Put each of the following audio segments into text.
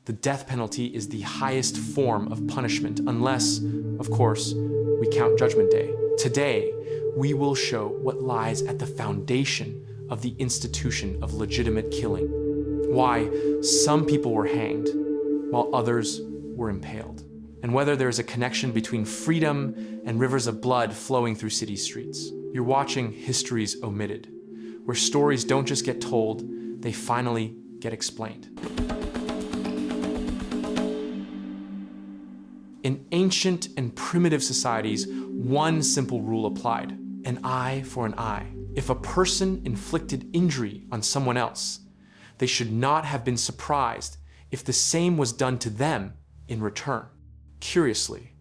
The death penalty is the highest form of punishment, unless, of course, we count Judgment Day. Today, we will show what lies at the foundation of the institution of legitimate killing. Why some people were hanged, while others were impaled. And whether there is a connection between freedom and rivers of blood flowing through city streets. You're watching Histories Omitted, where stories don't just get told, they finally get explained. In ancient and primitive societies, one simple rule applied: an eye for an eye. If a person inflicted injury on someone else, they should not have been surprised if the same was done to them in return. Curiously,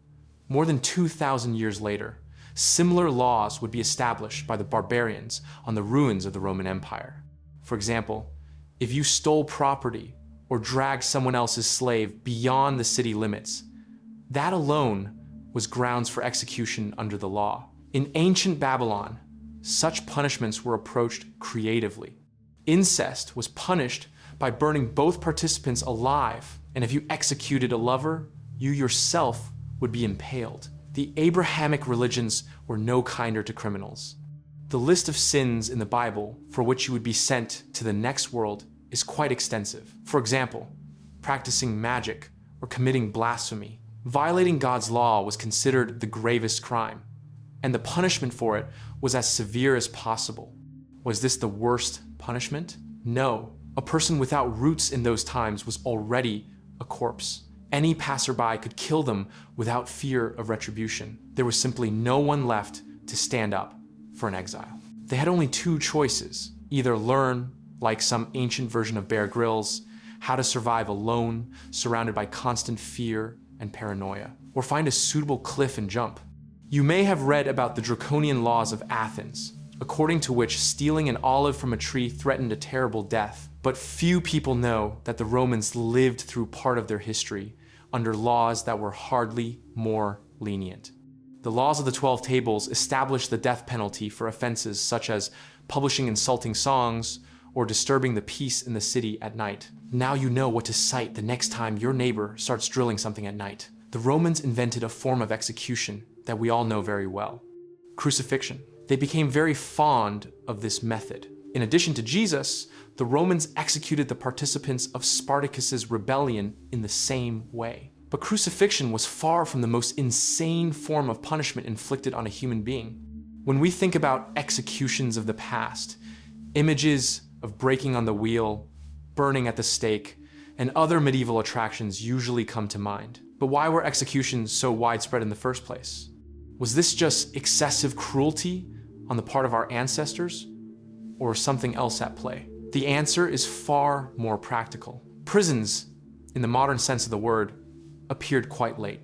more than 2,000 years later, similar laws would be established by the barbarians on the ruins of the Roman Empire. For example, if you stole property or dragged someone else's slave beyond the city limits, that alone was grounds for execution under the law. In ancient Babylon, such punishments were approached creatively. Incest was punished by burning both participants alive, and if you executed a lover, you yourself would be impaled. The Abrahamic religions were no kinder to criminals. The list of sins in the Bible for which you would be sent to the next world is quite extensive. For example, practicing magic or committing blasphemy. Violating God's law was considered the gravest crime, and the punishment for it was as severe as possible. Was this the worst punishment? No. A person without roots in those times was already a corpse. Any passerby could kill them without fear of retribution. There was simply no one left to stand up for an exile. They had only two choices: either learn, like some ancient version of Bear Grylls, how to survive alone, surrounded by constant fear and paranoia, or find a suitable cliff and jump. You may have read about the draconian laws of Athens, according to which stealing an olive from a tree threatened a terrible death. But few people know that the Romans lived through part of their history under laws that were hardly more lenient. The laws of the 12 Tables established the death penalty for offenses such as publishing insulting songs or disturbing the peace in the city at night. Now you know what to cite the next time your neighbor starts drilling something at night. The Romans invented a form of execution that we all know very well: crucifixion. They became very fond of this method. In addition to Jesus, the Romans executed the participants of Spartacus's rebellion in the same way. But crucifixion was far from the most insane form of punishment inflicted on a human being. When we think about executions of the past, images of breaking on the wheel, burning at the stake, and other medieval attractions usually come to mind. But why were executions so widespread in the first place? Was this just excessive cruelty on the part of our ancestors, or something else at play? The answer is far more practical. Prisons, in the modern sense of the word, appeared quite late.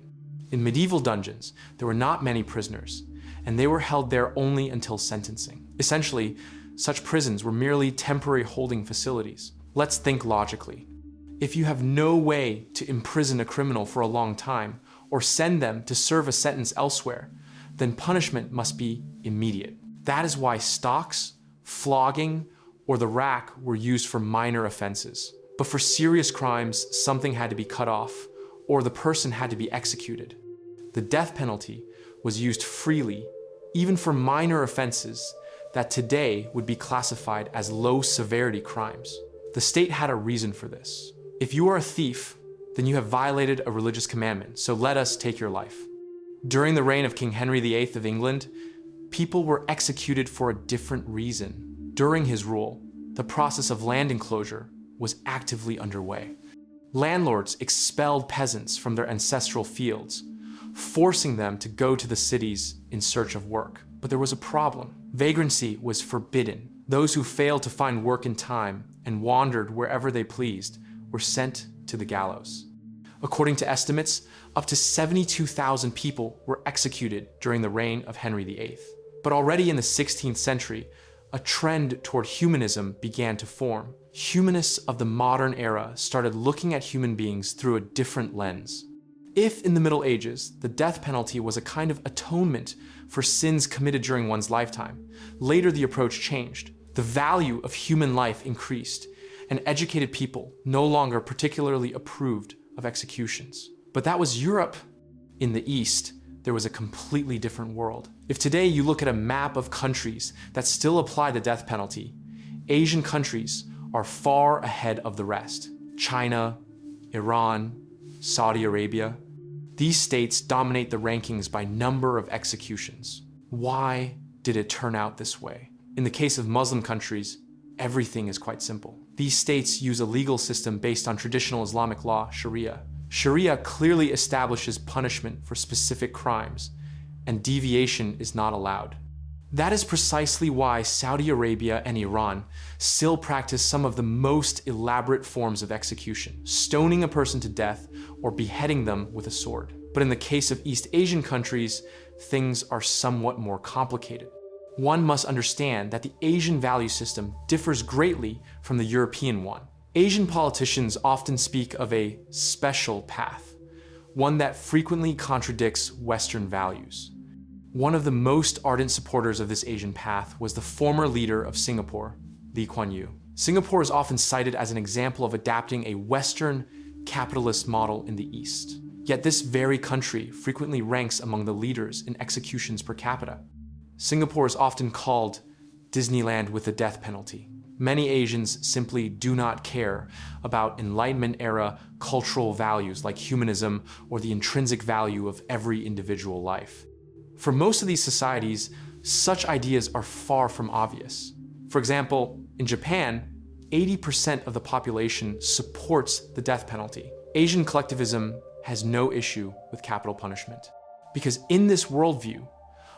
In medieval dungeons, there were not many prisoners, and they were held there only until sentencing. Essentially, such prisons were merely temporary holding facilities. Let's think logically. If you have no way to imprison a criminal for a long time, or send them to serve a sentence elsewhere, then punishment must be immediate. That is why stocks, flogging, or the rack were used for minor offenses. But for serious crimes, something had to be cut off, or the person had to be executed. The death penalty was used freely, even for minor offenses that today would be classified as low-severity crimes. The state had a reason for this. If you are a thief, then you have violated a religious commandment, so let us take your life. During the reign of King Henry VIII of England, people were executed for a different reason. During his rule, the process of land enclosure was actively underway. Landlords expelled peasants from their ancestral fields, forcing them to go to the cities in search of work. But there was a problem. Vagrancy was forbidden. Those who failed to find work in time and wandered wherever they pleased were sent to the gallows. According to estimates, up to 72,000 people were executed during the reign of Henry VIII. But already in the 16th century, a trend toward humanism began to form. Humanists of the modern era started looking at human beings through a different lens. If in the Middle Ages, the death penalty was a kind of atonement for sins committed during one's lifetime, later the approach changed. The value of human life increased, and educated people no longer particularly approved of executions. But that was Europe. In the East, there was a completely different world. If today you look at a map of countries that still apply the death penalty, Asian countries are far ahead of the rest. China, Iran, Saudi Arabia. These states dominate the rankings by number of executions. Why did it turn out this way? In the case of Muslim countries, everything is quite simple. These states use a legal system based on traditional Islamic law, Sharia. Sharia clearly establishes punishment for specific crimes, and deviation is not allowed. That is precisely why Saudi Arabia and Iran still practice some of the most elaborate forms of execution, stoning a person to death or beheading them with a sword. But in the case of East Asian countries, things are somewhat more complicated. One must understand that the Asian value system differs greatly from the European one. Asian politicians often speak of a special path, one that frequently contradicts Western values. One of the most ardent supporters of this Asian path was the former leader of Singapore, Lee Kuan Yew. Singapore is often cited as an example of adapting a Western capitalist model in the East. Yet this very country frequently ranks among the leaders in executions per capita. Singapore is often called Disneyland with the death penalty. Many Asians simply do not care about Enlightenment-era cultural values like humanism or the intrinsic value of every individual life. For most of these societies, such ideas are far from obvious. For example, in Japan, 80% of the population supports the death penalty. Asian collectivism has no issue with capital punishment. Because in this worldview,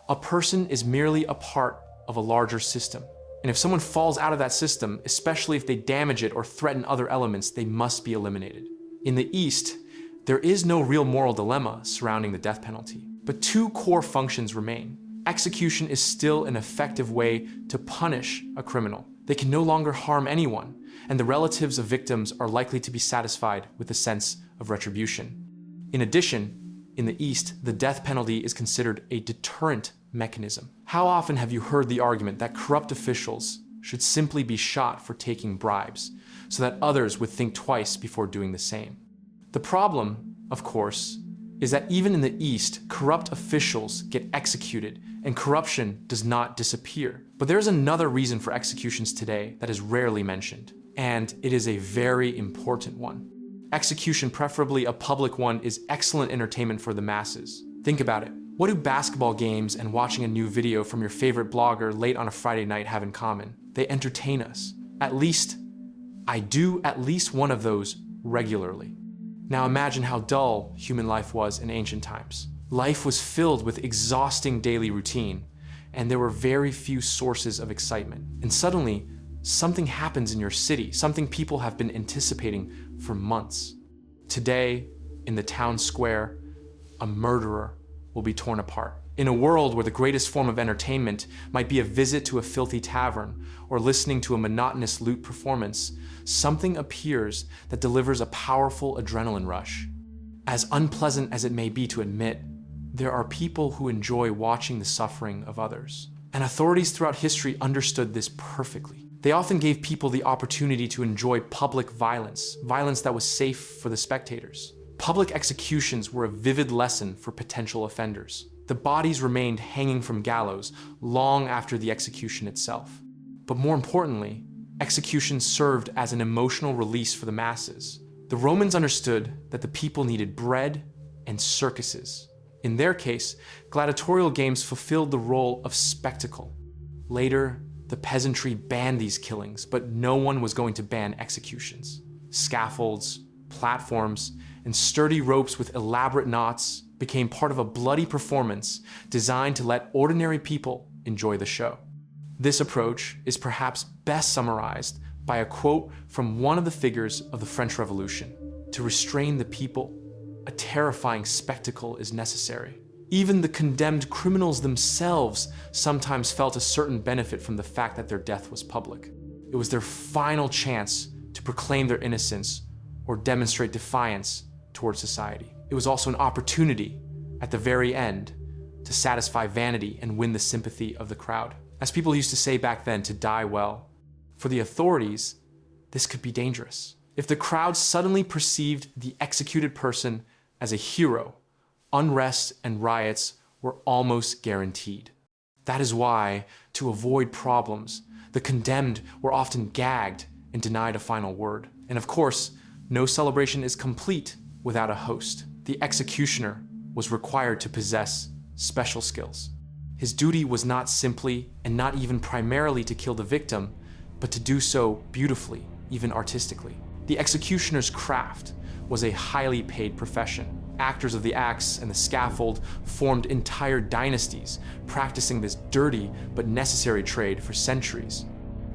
a person is merely a part of a larger system. And if someone falls out of that system, especially if they damage it or threaten other elements, they must be eliminated. In the East, there is no real moral dilemma surrounding the death penalty. But two core functions remain. Execution is still an effective way to punish a criminal. They can no longer harm anyone, and the relatives of victims are likely to be satisfied with a sense of retribution. In addition, in the East, the death penalty is considered a deterrent mechanism. How often have you heard the argument that corrupt officials should simply be shot for taking bribes, so that others would think twice before doing the same? The problem, of course, is that even in the East, corrupt officials get executed and corruption does not disappear. But there's another reason for executions today that is rarely mentioned, and it is a very important one. Execution, preferably a public one, is excellent entertainment for the masses. Think about it. What do basketball games and watching a new video from your favorite blogger late on a Friday night have in common? They entertain us. At least, I do at least one of those regularly. Now imagine how dull human life was in ancient times. Life was filled with exhausting daily routine, and there were very few sources of excitement. And suddenly, something happens in your city, something people have been anticipating for months. Today, in the town square, a murderer will be torn apart. In a world where the greatest form of entertainment might be a visit to a filthy tavern or listening to a monotonous lute performance, something appears that delivers a powerful adrenaline rush. As unpleasant as it may be to admit, there are people who enjoy watching the suffering of others. And authorities throughout history understood this perfectly. They often gave people the opportunity to enjoy public violence, violence that was safe for the spectators. Public executions were a vivid lesson for potential offenders. The bodies remained hanging from gallows long after the execution itself. But more importantly, execution served as an emotional release for the masses. The Romans understood that the people needed bread and circuses. In their case, gladiatorial games fulfilled the role of spectacle. Later, the peasantry banned these killings, but no one was going to ban executions. Scaffolds, platforms, and sturdy ropes with elaborate knots became part of a bloody performance designed to let ordinary people enjoy the show. This approach is perhaps best summarized by a quote from one of the figures of the French Revolution. To restrain the people, a terrifying spectacle is necessary. Even the condemned criminals themselves sometimes felt a certain benefit from the fact that their death was public. It was their final chance to proclaim their innocence or demonstrate defiance towards society. It was also an opportunity, at the very end, to satisfy vanity and win the sympathy of the crowd. As people used to say back then, to die well. For the authorities, this could be dangerous. If the crowd suddenly perceived the executed person as a hero, unrest and riots were almost guaranteed. That is why, to avoid problems, the condemned were often gagged and denied a final word. And of course, no celebration is complete without a host. The executioner was required to possess special skills. His duty was not simply, and not even primarily, to kill the victim, but to do so beautifully, even artistically. The executioner's craft was a highly paid profession. Actors of the axe and the scaffold formed entire dynasties, practicing this dirty but necessary trade for centuries.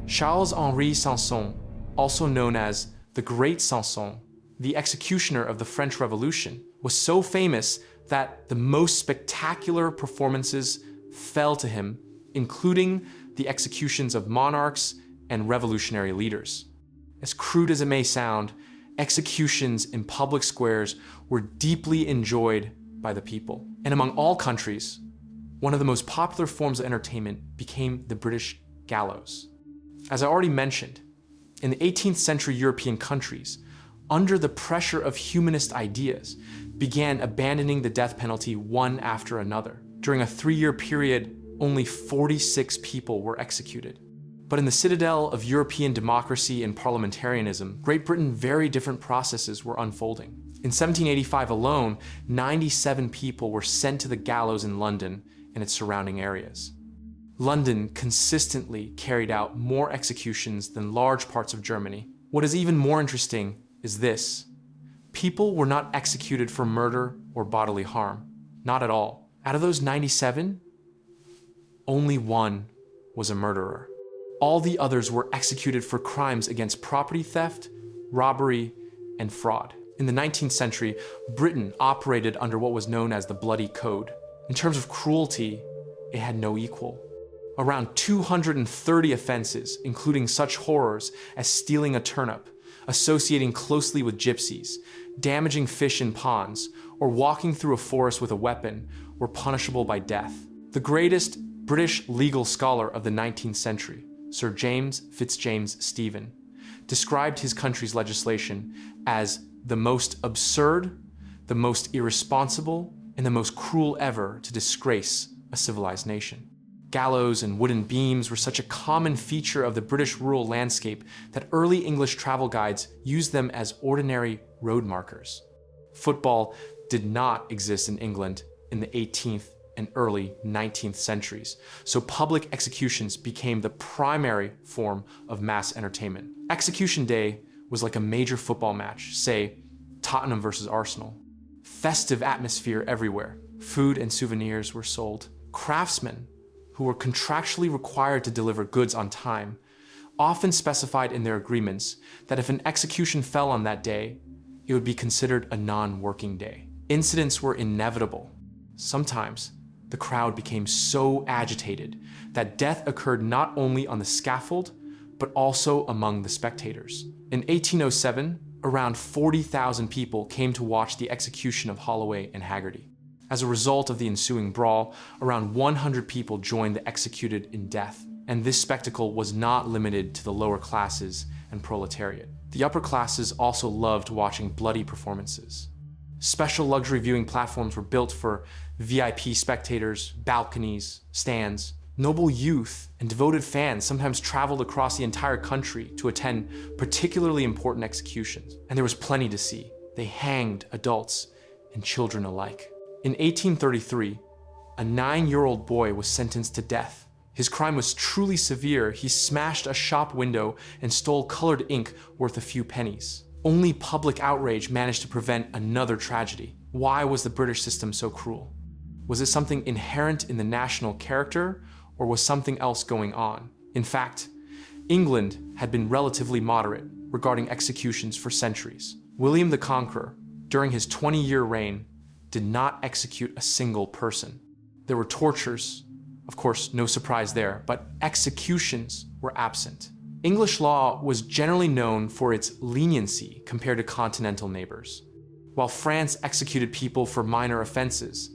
Charles-Henri Sanson, also known as the Great Sanson, the executioner of the French Revolution, was so famous that the most spectacular performances fell to him, including the executions of monarchs and revolutionary leaders. As crude as it may sound, executions in public squares were deeply enjoyed by the people. And among all countries, one of the most popular forms of entertainment became the British gallows. As I already mentioned, in the 18th century European countries, under the pressure of humanist ideas, began abandoning the death penalty one after another. During a 3-year period, only 46 people were executed. But in the citadel of European democracy and parliamentarianism, Great Britain, very different processes were unfolding. In 1785 alone, 97 people were sent to the gallows in London and its surrounding areas. London consistently carried out more executions than large parts of Germany. What is even more interesting is this: people were not executed for murder or bodily harm. Not at all. Out of those 97, only one was a murderer. All the others were executed for crimes against property theft, robbery, and fraud. In the 19th century, Britain operated under what was known as the Bloody Code. In terms of cruelty, it had no equal. Around 230 offenses, including such horrors as stealing a turnip, associating closely with gypsies, damaging fish in ponds, or walking through a forest with a weapon, were punishable by death. The greatest British legal scholar of the 19th century, Sir James Fitzjames Stephen, described his country's legislation as the most absurd, the most irresponsible, and the most cruel ever to disgrace a civilized nation. Gallows and wooden beams were such a common feature of the British rural landscape that early English travel guides used them as ordinary road markers. Football did not exist in England in the 18th and early 19th centuries, so public executions became the primary form of mass entertainment. Execution Day was like a major football match, say Tottenham versus Arsenal. Festive atmosphere everywhere. Food and souvenirs were sold. Craftsmen, who were contractually required to deliver goods on time, often specified in their agreements that if an execution fell on that day, it would be considered a non-working day. Incidents were inevitable. Sometimes, the crowd became so agitated that death occurred not only on the scaffold, but also among the spectators. In 1807, around 40,000 people came to watch the execution of Holloway and Haggerty. As a result of the ensuing brawl, around 100 people joined the executed in death, and this spectacle was not limited to the lower classes and proletariat. The upper classes also loved watching bloody performances. Special luxury viewing platforms were built for VIP spectators, balconies, stands. Noble youth and devoted fans sometimes traveled across the entire country to attend particularly important executions, and there was plenty to see. They hanged adults and children alike. In 1833, a 9-year-old boy was sentenced to death. His crime was truly severe. He smashed a shop window and stole colored ink worth a few pennies. Only public outrage managed to prevent another tragedy. Why was the British system so cruel? Was it something inherent in the national character, or was something else going on? In fact, England had been relatively moderate regarding executions for centuries. William the Conqueror, during his 20-year reign, did not execute a single person. There were tortures, of course, no surprise there, but executions were absent. English law was generally known for its leniency compared to continental neighbors. While France executed people for minor offenses,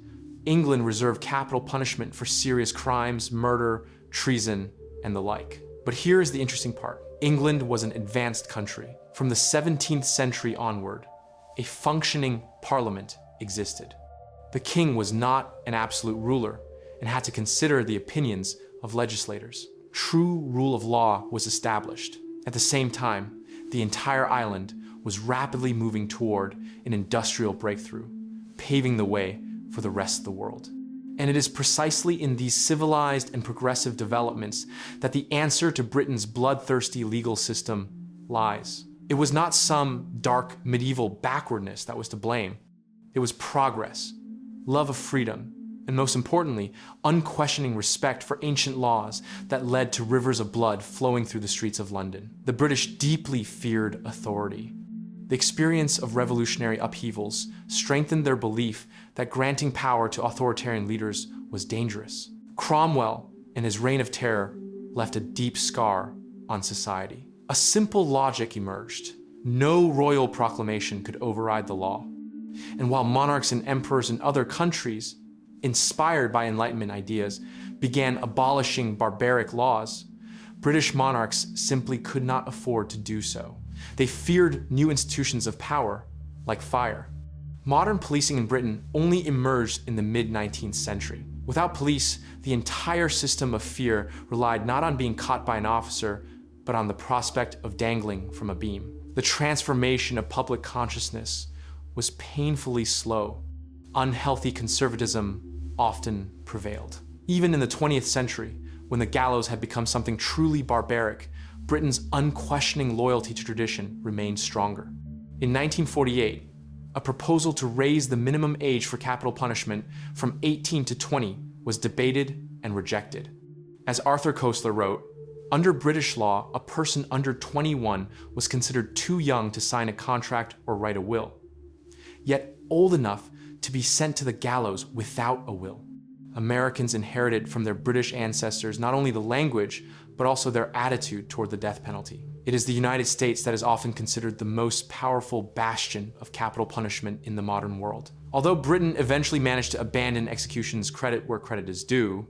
England reserved capital punishment for serious crimes, murder, treason, and the like. But here is the interesting part. England was an advanced country. From the 17th century onward, a functioning parliament existed. The king was not an absolute ruler and had to consider the opinions of legislators. True rule of law was established. At the same time, the entire island was rapidly moving toward an industrial breakthrough, paving the way for the rest of the world. And it is precisely in these civilized and progressive developments that the answer to Britain's bloodthirsty legal system lies. It was not some dark medieval backwardness that was to blame. It was progress, love of freedom, and most importantly, unquestioning respect for ancient laws that led to rivers of blood flowing through the streets of London. The British deeply feared authority. The experience of revolutionary upheavals strengthened their belief that granting power to authoritarian leaders was dangerous. Cromwell and his reign of terror left a deep scar on society. A simple logic emerged. No royal proclamation could override the law. And while monarchs and emperors in other countries, inspired by Enlightenment ideas, began abolishing barbaric laws, British monarchs simply could not afford to do so. They feared new institutions of power, like fire. Modern policing in Britain only emerged in the mid-19th century. Without police, the entire system of fear relied not on being caught by an officer, but on the prospect of dangling from a beam. The transformation of public consciousness was painfully slow. Unhealthy conservatism often prevailed. Even in the 20th century, when the gallows had become something truly barbaric, Britain's unquestioning loyalty to tradition remained stronger. In 1948, a proposal to raise the minimum age for capital punishment from 18 to 20 was debated and rejected. As Arthur Koestler wrote, under British law, a person under 21 was considered too young to sign a contract or write a will, yet old enough to be sent to the gallows without a will. Americans inherited from their British ancestors not only the language, but also their attitude toward the death penalty. It is the United States that is often considered the most powerful bastion of capital punishment in the modern world. Although Britain eventually managed to abandon executions, credit where credit is due,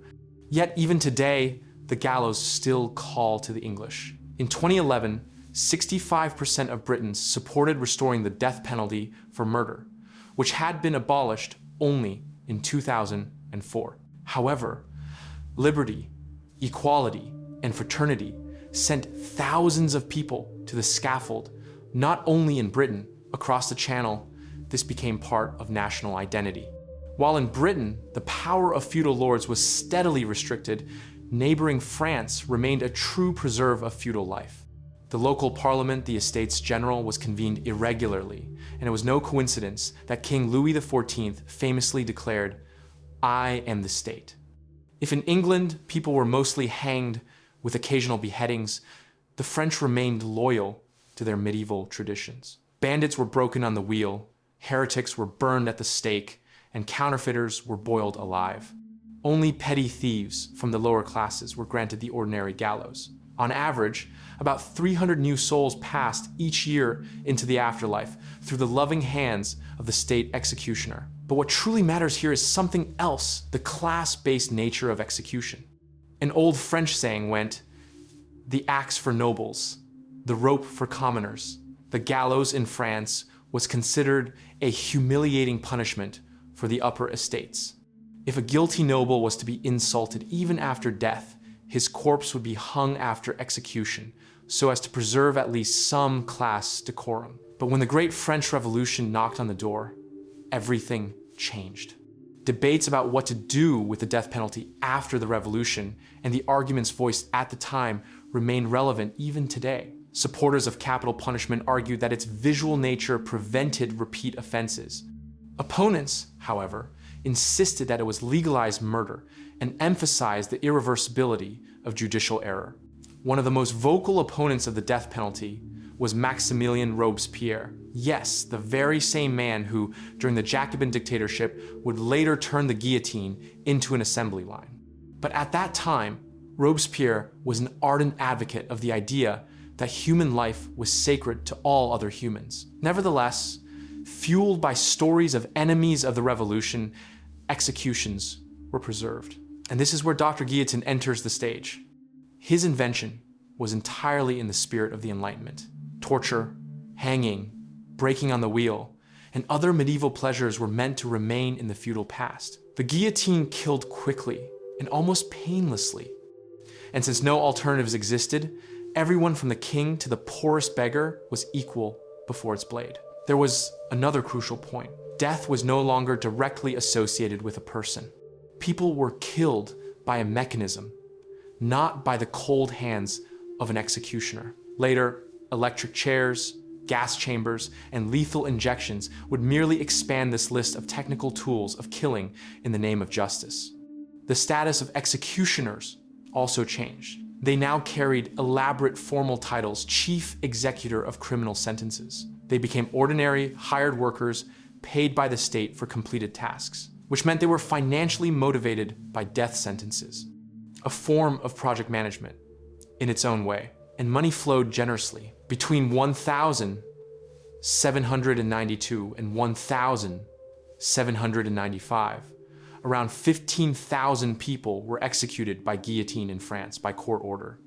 yet even today, the gallows still call to the English. In 2011, 65% of Britons supported restoring the death penalty for murder, which had been abolished only in 2004. However, liberty, equality, and fraternity sent thousands of people to the scaffold, not only in Britain. Across the Channel, this became part of national identity. While in Britain, the power of feudal lords was steadily restricted, neighboring France remained a true preserve of feudal life. The local parliament, the Estates General, was convened irregularly, and it was no coincidence that King Louis XIV famously declared, "I am the state." If in England people were mostly hanged with occasional beheadings, the French remained loyal to their medieval traditions. Bandits were broken on the wheel, heretics were burned at the stake, and counterfeiters were boiled alive. Only petty thieves from the lower classes were granted the ordinary gallows. On average, about 300 new souls passed each year into the afterlife through the loving hands of the state executioner. But what truly matters here is something else, the class-based nature of execution. An old French saying went, "The axe for nobles, the rope for commoners." The gallows in France was considered a humiliating punishment for the upper estates. If a guilty noble was to be insulted even after death, his corpse would be hung after execution, so as to preserve at least some class decorum. But when the Great French Revolution knocked on the door, everything changed. Debates about what to do with the death penalty after the revolution and the arguments voiced at the time remain relevant even today. Supporters of capital punishment argued that its visual nature prevented repeat offenses. Opponents, however, insisted that it was legalized murder and emphasized the irreversibility of judicial error. One of the most vocal opponents of the death penalty was Maximilien Robespierre. Yes, the very same man who, during the Jacobin dictatorship, would later turn the guillotine into an assembly line. But at that time, Robespierre was an ardent advocate of the idea that human life was sacred to all other humans. Nevertheless, fueled by stories of enemies of the revolution, executions were preserved. And this is where Dr. Guillotin enters the stage. His invention was entirely in the spirit of the Enlightenment. Torture, hanging, breaking on the wheel, and other medieval pleasures were meant to remain in the feudal past. The guillotine killed quickly and almost painlessly. And since no alternatives existed, everyone from the king to the poorest beggar was equal before its blade. There was another crucial point. Death was no longer directly associated with a person. People were killed by a mechanism, not by the cold hands of an executioner. Later, electric chairs, gas chambers, and lethal injections would merely expand this list of technical tools of killing in the name of justice. The status of executioners also changed. They now carried elaborate formal titles, chief executor of criminal sentences. They became ordinary, hired workers paid by the state for completed tasks, which meant they were financially motivated by death sentences, a form of project management in its own way. And money flowed generously. Between 1,792 and 1,795, around 15,000 people were executed by guillotine in France by court order.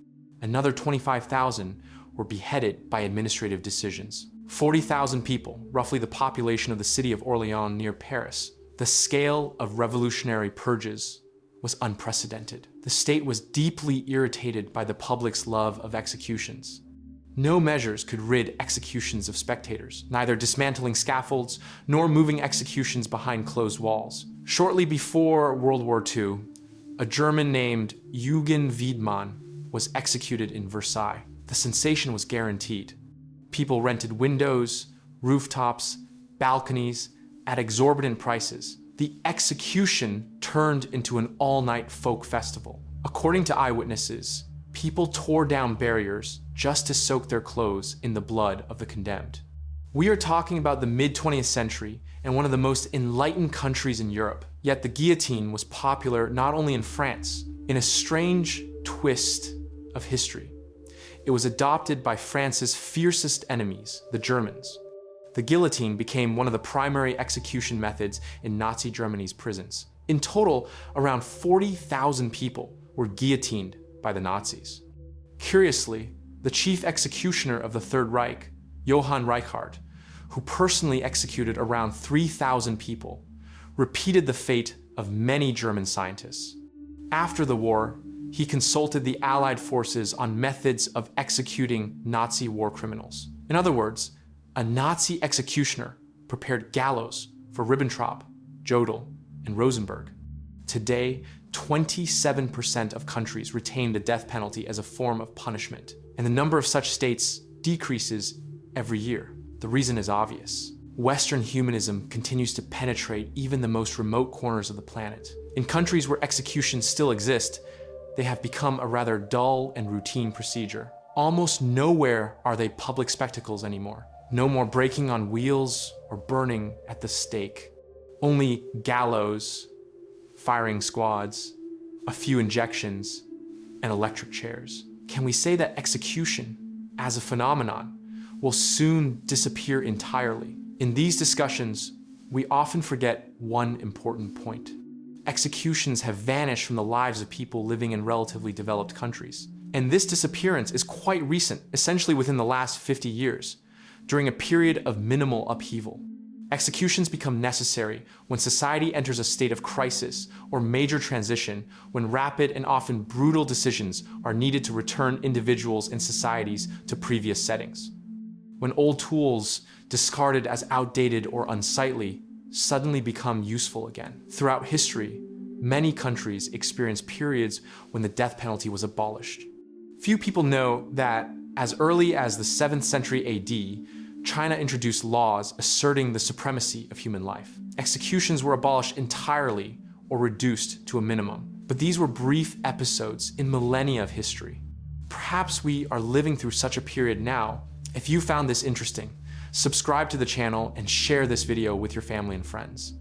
Another 25,000 were beheaded by administrative decisions. 40,000 people, roughly the population of the city of Orléans near Paris. The scale of revolutionary purges was unprecedented. The state was deeply irritated by the public's love of executions. No measures could rid executions of spectators, neither dismantling scaffolds nor moving executions behind closed walls. Shortly before World War II, a German named Eugen Wiedemann was executed in Versailles. The sensation was guaranteed. People rented windows, rooftops, balconies at exorbitant prices. The execution turned into an all-night folk festival. According to eyewitnesses, people tore down barriers just to soak their clothes in the blood of the condemned. We are talking about the mid-20th century and one of the most enlightened countries in Europe. Yet the guillotine was popular not only in France. In a strange twist of history, it was adopted by France's fiercest enemies, the Germans. The guillotine became one of the primary execution methods in Nazi Germany's prisons. In total, around 40,000 people were guillotined by the Nazis. Curiously, the chief executioner of the Third Reich, Johann Reichard, who personally executed around 3,000 people, repeated the fate of many German scientists. After the war, he consulted the Allied forces on methods of executing Nazi war criminals. In other words, a Nazi executioner prepared gallows for Ribbentrop, Jodl, and Rosenberg. Today, 27% of countries retain the death penalty as a form of punishment, and the number of such states decreases every year. The reason is obvious. Western humanism continues to penetrate even the most remote corners of the planet. In countries where executions still exist, they have become a rather dull and routine procedure. Almost nowhere are they public spectacles anymore. No more breaking on wheels or burning at the stake. Only gallows, firing squads, a few injections, and electric chairs. Can we say that execution, as a phenomenon, will soon disappear entirely? In these discussions, we often forget one important point. Executions have vanished from the lives of people living in relatively developed countries. And this disappearance is quite recent, essentially within the last 50 years, during a period of minimal upheaval. Executions become necessary when society enters a state of crisis or major transition, when rapid and often brutal decisions are needed to return individuals and societies to previous settings. When old tools, discarded as outdated or unsightly, suddenly become useful again. Throughout history, many countries experienced periods when the death penalty was abolished. Few people know that as early as the 7th century AD, China introduced laws asserting the supremacy of human life. Executions were abolished entirely or reduced to a minimum. But these were brief episodes in millennia of history. Perhaps we are living through such a period now. If you found this interesting, subscribe to the channel and share this video with your family and friends.